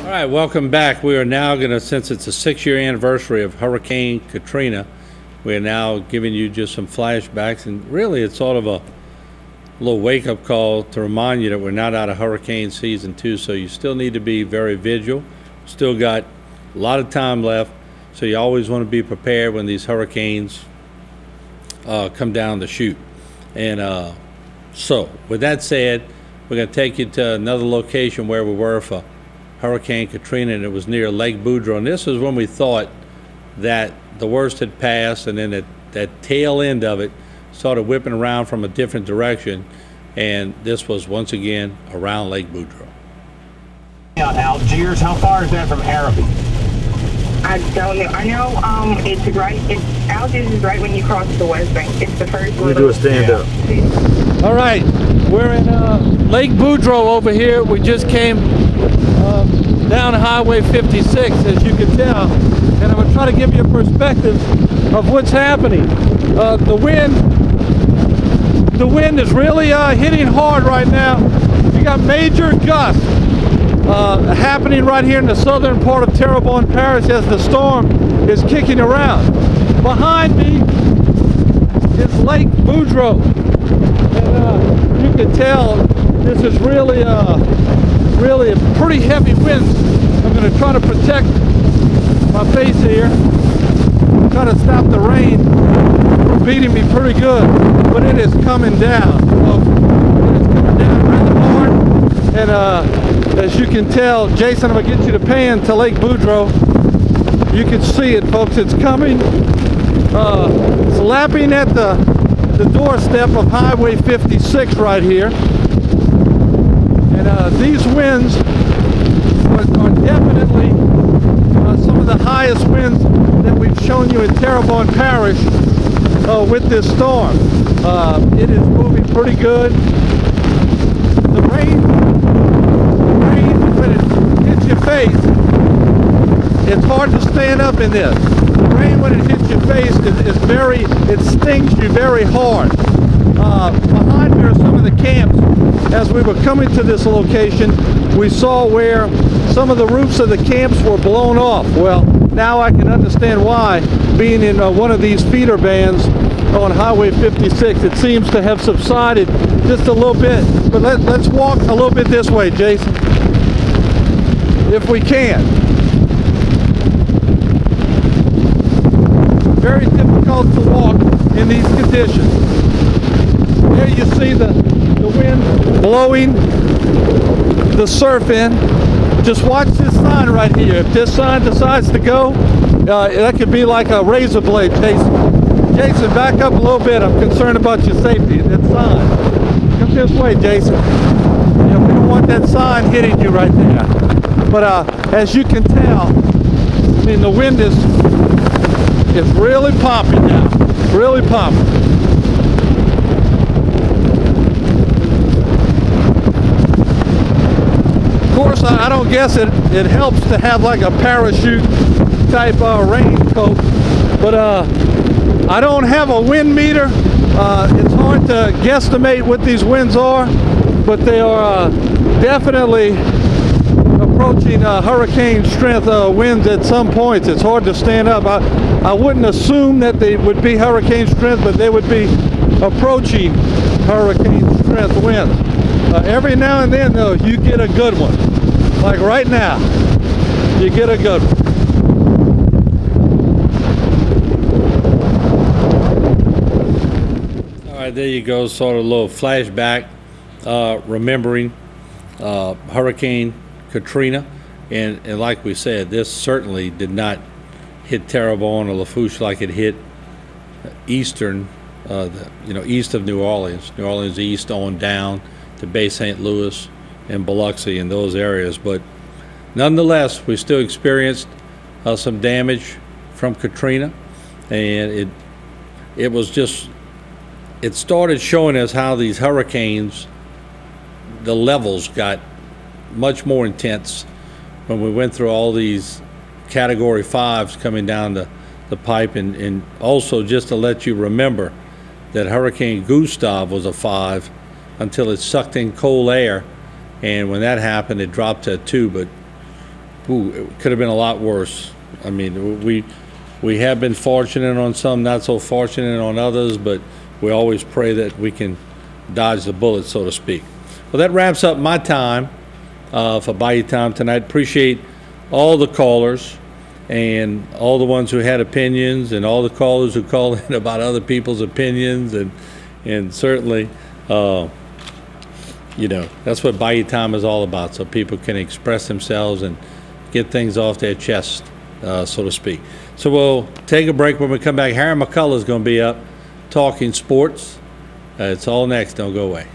All right, welcome back. We are now going to, since it's a 6-year anniversary of Hurricane Katrina, we are now giving you just some flashbacks, and really it's sort of a little wake-up call to remind you that we're not out of hurricane season 2, so you still need to be very vigilant. Still got a lot of time left, so you always want to be prepared when these hurricanes come down the chute. And so, with that said, we're going to take you to another location where we were for Hurricane Katrina, and it was near Lake Boudreaux. And this is when we thought that the worst had passed, and then that tail end of it started whipping around from a different direction, and this was once again around Lake Boudreaux. Algiers, how far is that from Arabi? I don't know. I know it's right. Algiers is right when you cross the West Bank. It's the first one. We do a stand up. All right, we're in Lake Boudreaux over here. We just came down Highway 56, as you can tell, and I'm going to try to give you a perspective of what's happening. The wind is really hitting hard right now. You got major gusts happening right here in the southern part of Terrebonne Parish as the storm is kicking around. Behind me is Lake Boudreaux, and you can tell this is really a pretty heavy wind. I'm going to try to protect my face here, try to stop the rain from beating me pretty good, but it is coming down, folks. It is coming down rather hard, and as you can tell, Jason, I'm going to get you to pan to Lake Boudreaux. You can see it, folks. It's coming, it's lapping at the doorstep of Highway 56 right here. And these winds are definitely some of the highest winds that we've shown you in Terrebonne Parish with this storm. It is moving pretty good. The rain, when it hits your face, it's hard to stand up in this. The rain, when it hits your face, it stings you very hard. Behind me are some of the camps. As we were coming to this location, we saw where some of the roofs of the camps were blown off. Well, now I can understand why, being in one of these feeder bands on Highway 56. It seems to have subsided just a little bit. But let's walk a little bit this way, Jason, if we can. Very difficult to walk in these conditions. There you see the wind blowing the surf in. Just watch this sign right here. If this sign decides to go, that could be like a razor blade, Jason. Jason, back up a little bit. I'm concerned about your safety. That sign. Come this way, Jason. Yeah, we don't want that sign hitting you right there. But as you can tell, I mean, the wind is really popping now. Really popping. Of course, I don't guess it helps to have like a parachute type raincoat, but I don't have a wind meter. It's hard to guesstimate what these winds are, but they are definitely approaching hurricane strength winds at some points. It's hard to stand up. I wouldn't assume that they would be hurricane strength, but they would be approaching hurricane strength winds. Every now and then, though, you get a good one. Like right now, you get a good one. All right, there you go. Sort of a little flashback, remembering Hurricane Katrina. And like we said, this certainly did not hit Terrebonne or Lafourche like it hit eastern, east of New Orleans east on down to Bay St. Louis and Biloxi and those areas. But nonetheless, we still experienced some damage from Katrina, and it started showing us how these hurricanes, the levels got much more intense when we went through all these Category 5s coming down the pipe, and also just to let you remember that Hurricane Gustav was a 5 until it sucked in cold air, and when that happened, it dropped to a 2. But it could have been a lot worse. I mean, we have been fortunate on some, not so fortunate on others, but we always pray that we can dodge the bullet, so to speak. Well, that wraps up my time for Bayou Time tonight. Appreciate all the callers and all the ones who had opinions and all the callers who called in about other people's opinions, and certainly, you know, that's what Bayou Time is all about, so people can express themselves and get things off their chest, so to speak. So we'll take a break. When we come back, Harry McCullough is going to be up talking sports. It's all next. Don't go away.